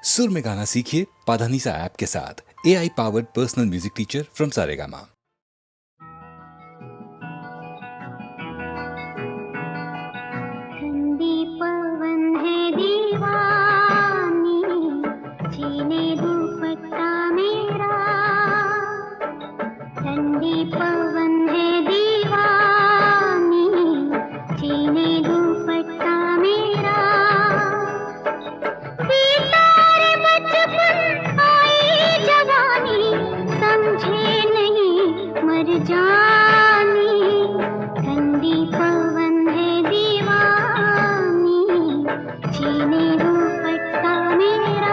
सुर में गाना सीखिए पाधानीसा ऐप के साथ। AI powered personal music teacher from Saregama. ठंडी पवन है दीवानी, छीने दुपट्टा मेरा। ठंडी पवन है दीवानी, छीने दुपट्टा मेरा। सितारे बचपन आई जवानी, समझे नहीं मर जानी। ठंडी पवन है दीवानी, छीने दुपट्टा मेरा।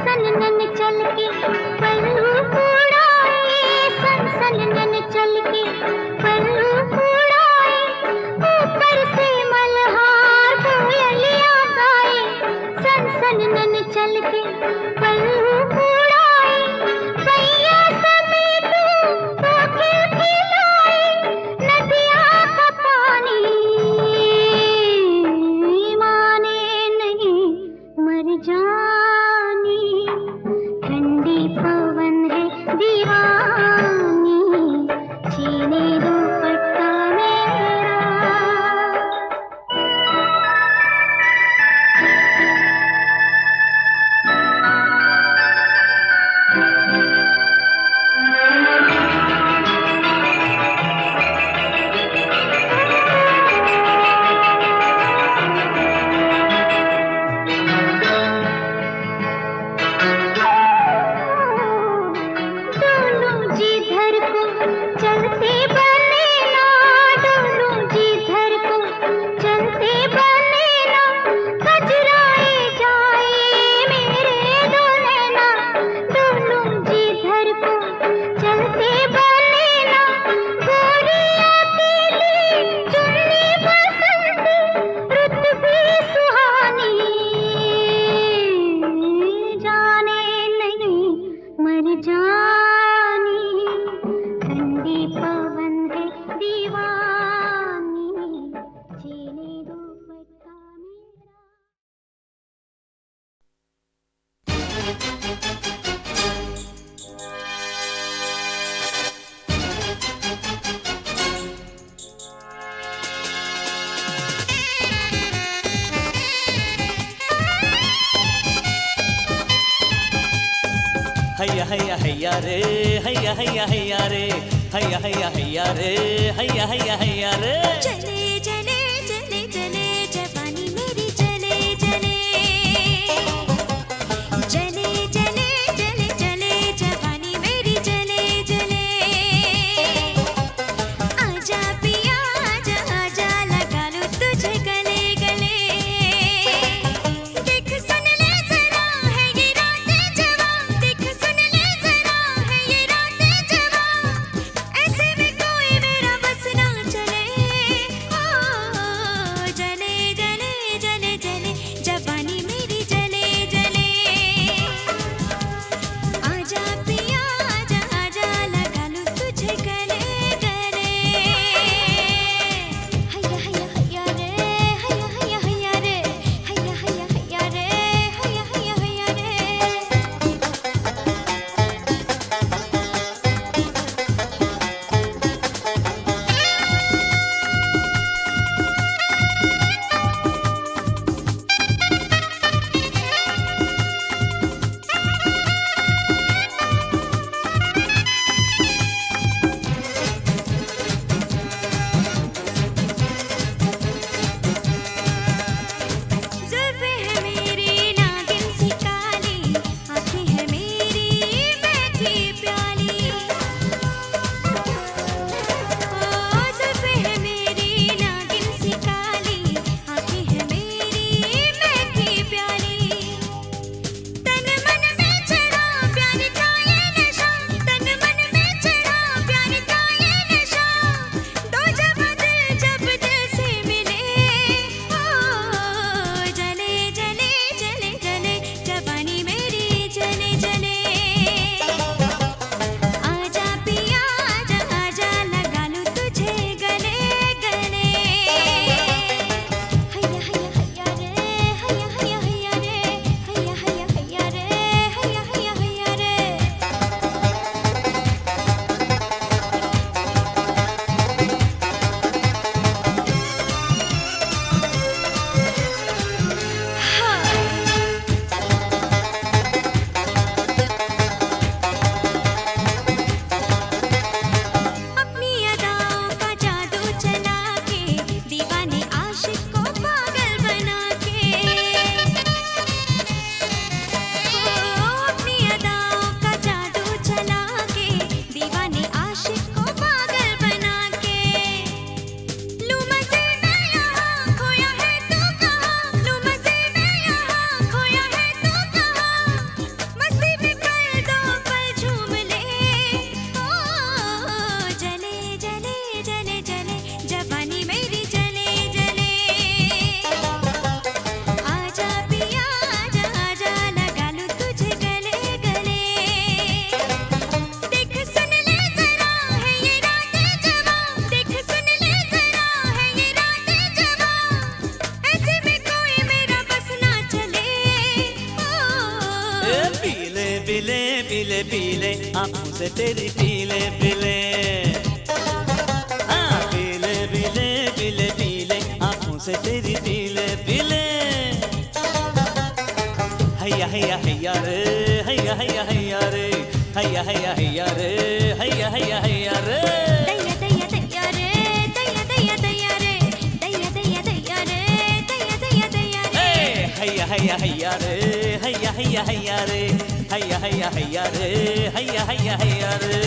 सनसनन चल के पल्लू उड़ाए, सनसनन चल के पल्लू उड़ाए। ऊपर से मल्हार कोयलियां गाए, सनसनन चल के पल्लू उड़ाए। भैया समेत वो खिलखिलाए, नदियां का पानी माने नहीं मर जानी। ठंडी पवन है दीवानी, छीने दुपट्टा मेरा। डोलू जिधर को चलते बने ना, डोलू जिधर को चलते बने ना। कजराए जाए मेरे दुल्हना, डोलू जिधर को चलते बने ना। गोरिया पीली चुन्नी बसंती, रुत भी सुहानी, जाने नहीं मर जानी। ठंडी पवन है दीवानी, छीने दुपट्टा मेरा। हैया हैया हैया रे, हैया हैया हैया रे, हैया हैया हैया रे, हैया हैया हैया रे। चले चले चले चले जवानी मेरी चले चले, चले चले चले चले जवानी मेरी चले चले। आजा पिया आजा आजा, लगा लूं तुझे गले गले। देख सुन ले जरा है ये रातें जवां, देख सुन ले जरा है ये रातें जवां। ऐसे में कोई मेरा बस ना चले, आंखों से तेरी पीले पीले, हाँ पीले पीले पीले पीले आंखों से तेरी पीले पीले। हैया हैया हैया रे, हैया हैया हैया रे, हैया हैया हैया रे, हैया हैया हैया रे। दैया दैया दैया रे, दैया दैया दैया रे, दैया दैया दैया रे, दैया दैया दैया रे। हैया हैया हैया रे, हैया हैया हैया रे, हैया हैया हैया रे, हैया हैया हैया रे।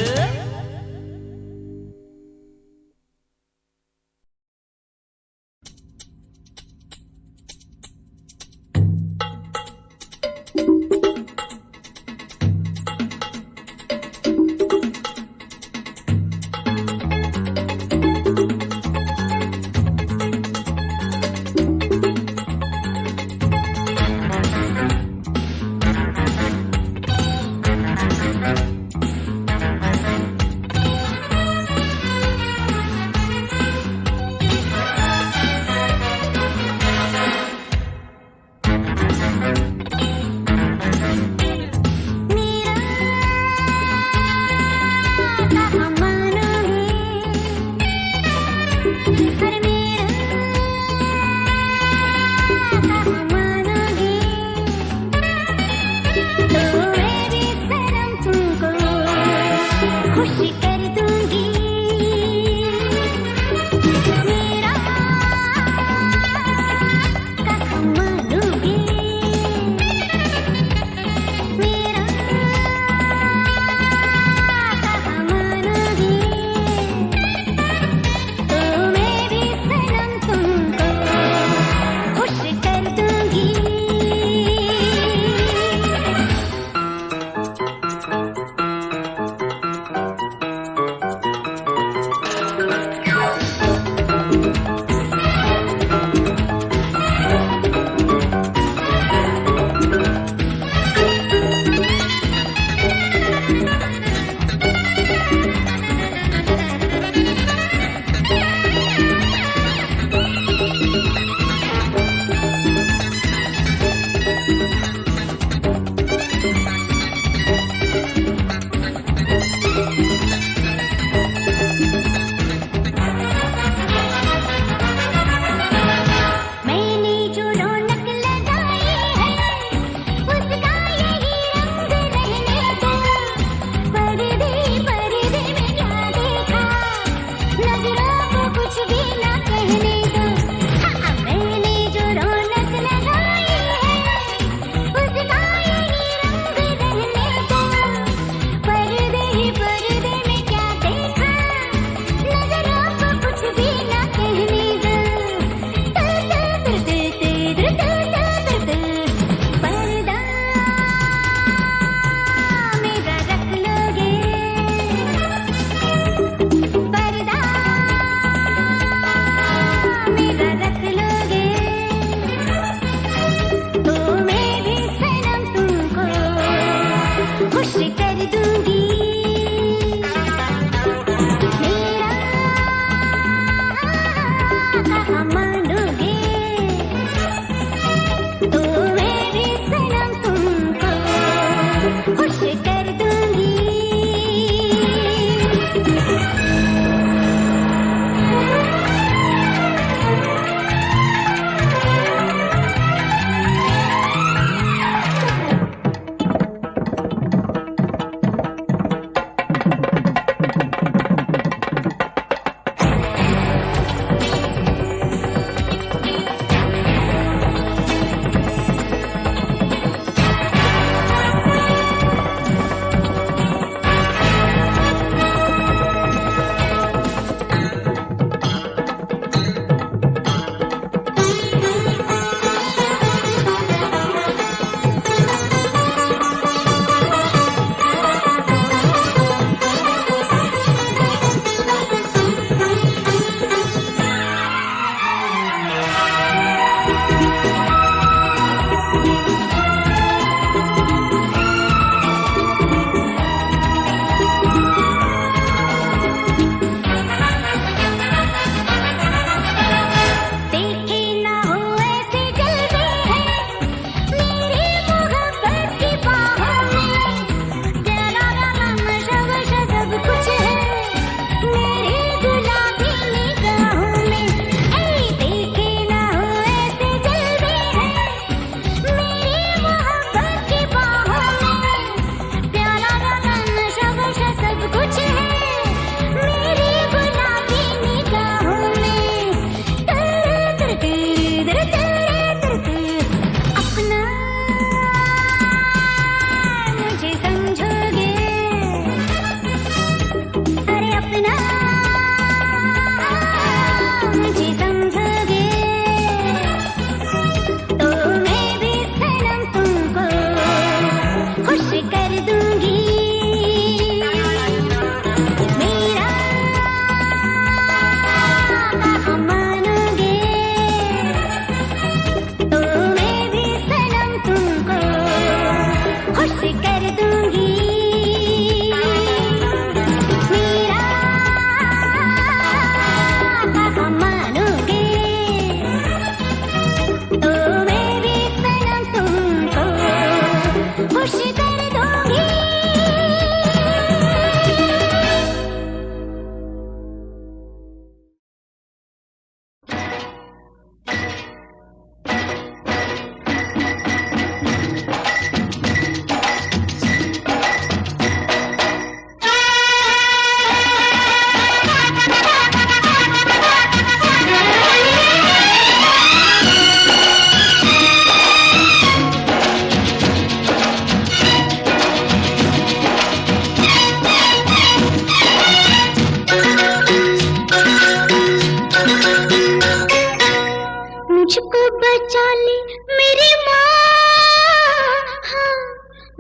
मुझको बचा ले मेरी माँ, हाँ,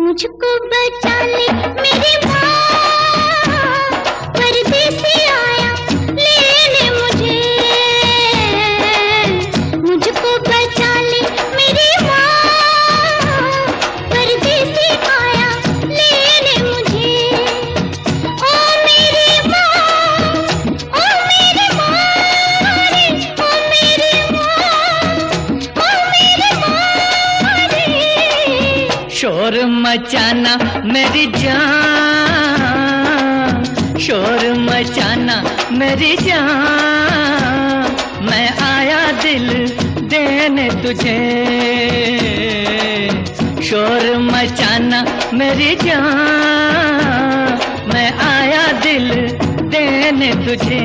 मुझको बचा ले मेरी माँ, परदेसी आया लेने मुझे, मुझको बचा ले मेरी माँ, परदेसी आया लेने मुझे। ओ मेरी माँ, ओ मेरी माँ रे, ओ मेरी माँ, ओ मेरी माँ रे। शोर मचाना मेरी जान, शोर मचाना मेरी जान, मैं आया दिल देने तुझे। शोर मचाना मेरी जान, मैं आया दिल देने तुझे।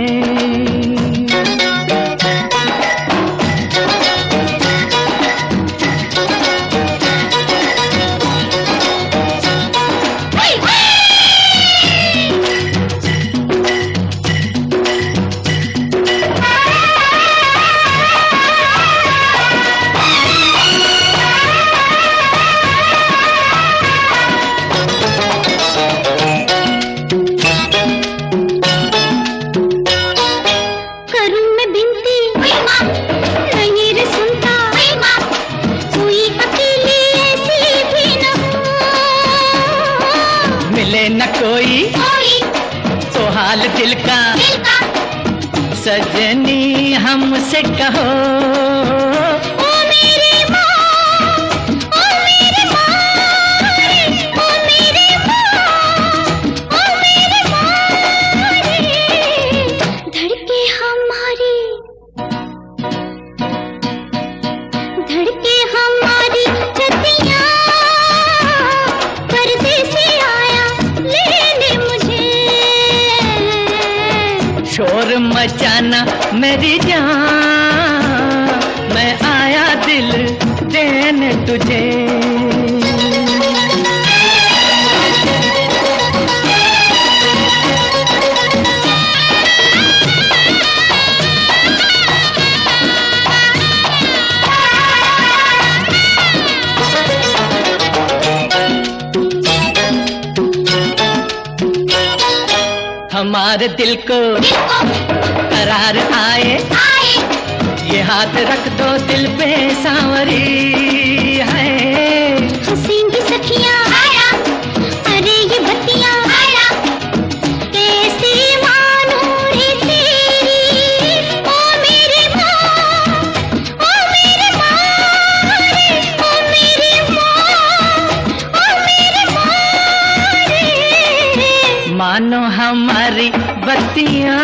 करूं मैं बिनती नहीं रे सुनता, कोई अकेली ऐसी भी न हो, मिले न कोई तो हाल दिल का, सजनी हमसे कहो। ओ मेरी माँ, ओ मेरी माँ रे, ओ मेरी माँ, ओ मेरी माँ रे। धड़के हमारी, धड़के हमारी छतियाँ, परदेसी आया लेने मुझे। शोर मचाना मेरी जान, मैं आया दिल देने तुझे। हमारे दिल को करार आए, ये हाथ रख दो दिल पे सांवरी है। हंसेंगी सखियाँ, अरे ये बत्तियाँ, कैसे मानूं रे तेरी। ओ मेरी माँ, ओ मेरी माँ रे, ओ मेरी माँ, ओ मेरी माँ रे। मानो हमारी बत्तियाँ,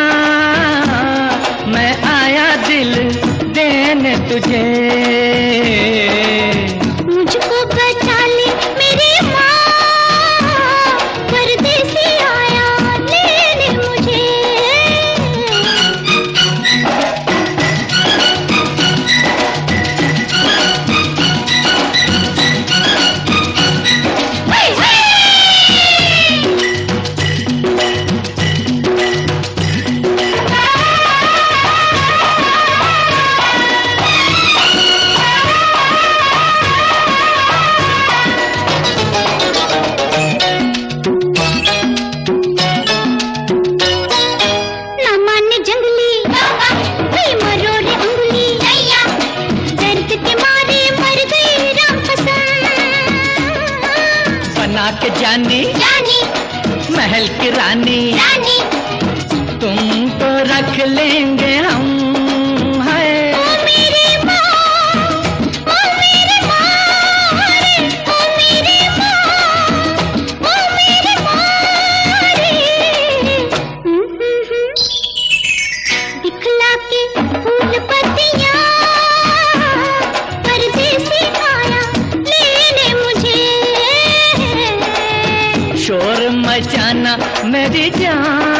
मैं आया दिल देने तुझे। मुझको बचा ले मेरी माँ, परदेसी आया लेने मुझे। ना माने जंगली, कोई मरोड़े उंगली, दर्द के मारे मर गई राम कसम। बना के जानी महल की रानी, तुमको रख लेंगे हम है। ओ मेरी माँ, ओ मेरी माँ रे, ओ मेरी माँ, ओ मेरी माँ रे। दिखला के फूल पत्तियाँ, परदेसी आया लेने मुझे। शोर मचाना मेरी जान,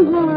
हुआ